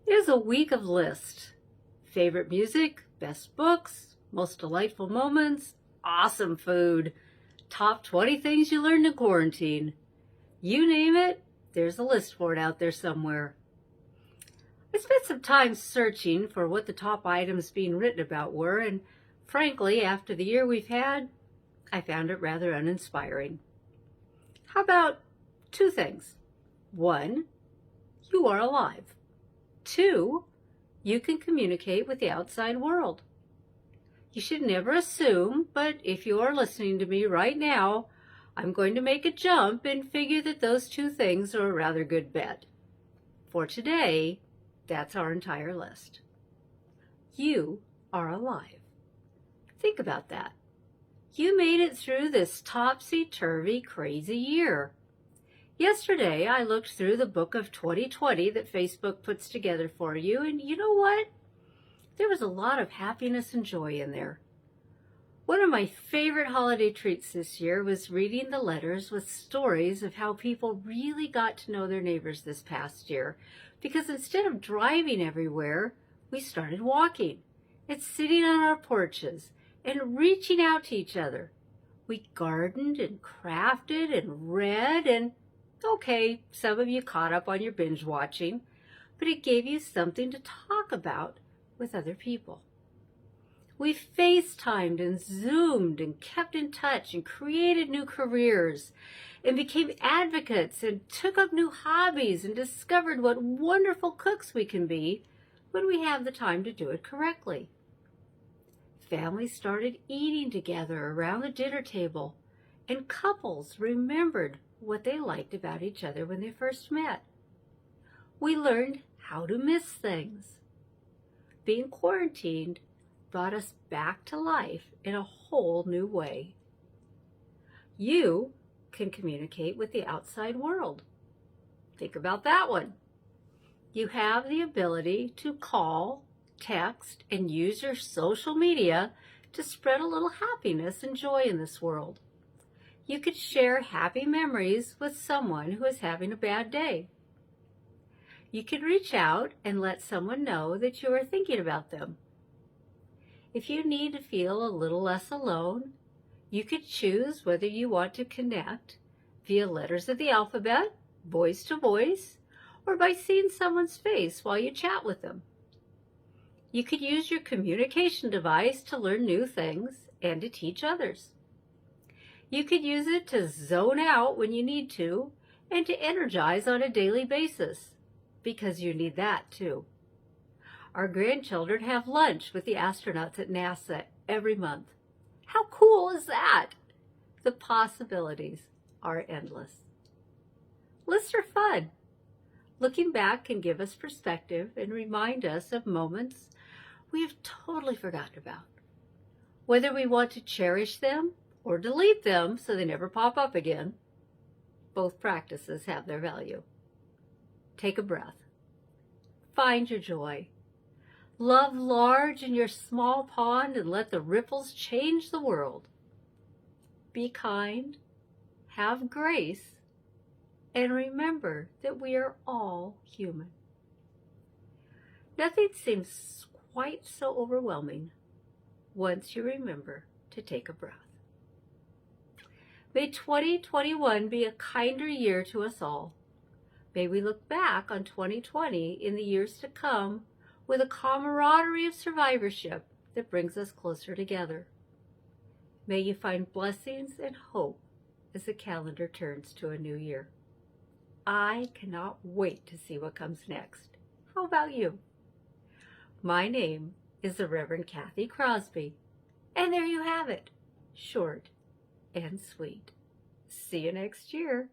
It is a week of lists. Favorite music, best books, most delightful moments, awesome food, top 20 things you learned in quarantine. You name it, there's a list for it out there somewhere. I spent some time searching for what the top items being written about were, and frankly, after the year we've had, I found it rather uninspiring. How about two things? One, you are alive. Two, you can communicate with the outside world. You should never assume, but if you are listening to me right now, I'm going to make a jump and figure that those two things are a rather good bet. For today, that's our entire list. You are alive. Think about that. You made it through this topsy-turvy, crazy year. Yesterday, I looked through the book of 2020 that Facebook puts together for you, and you know what? There was a lot of happiness and joy in there. One of my favorite holiday treats this year was reading the letters with stories of how people really got to know their neighbors this past year, because instead of driving everywhere, we started walking and sitting on our porches and reaching out to each other. We gardened and crafted and read and okay, some of you caught up on your binge watching, but it gave you something to talk about with other people. We FaceTimed and Zoomed and kept in touch and created new careers and became advocates and took up new hobbies and discovered what wonderful cooks we can be when we have the time to do it correctly. Families started eating together around the dinner table, and couples remembered what they liked about each other when they first met. We learned how to miss things. Being quarantined brought us back to life in a whole new way. You can communicate with the outside world. Think about that one. You have the ability to call, text, and use your social media to spread a little happiness and joy in this world. You could share happy memories with someone who is having a bad day. You can reach out and let someone know that you are thinking about them. If you need to feel a little less alone, you could choose whether you want to connect via letters of the alphabet, voice to voice, or by seeing someone's face while you chat with them. You could use your communication device to learn new things and to teach others. You could use it to zone out when you need to and to energize on a daily basis, because you need that too. Our grandchildren have lunch with the astronauts at NASA every month. How cool is that? The possibilities are endless. Lists are fun. Looking back can give us perspective and remind us of moments we have totally forgotten about. Whether we want to cherish them or delete them so they never pop up again, both practices have their value. Take a breath. Find your joy. Love large in your small pond and let the ripples change the world. Be kind, have grace, and remember that we are all human. Nothing seems quite so overwhelming once you remember to take a breath. May 2021 be a kinder year to us all. May we look back on 2020 in the years to come with a camaraderie of survivorship that brings us closer together. May you find blessings and hope as the calendar turns to a new year. I cannot wait to see what comes next. How about you? My name is the Reverend Kathy Crosby, and there you have it, short and sweet. See you next year.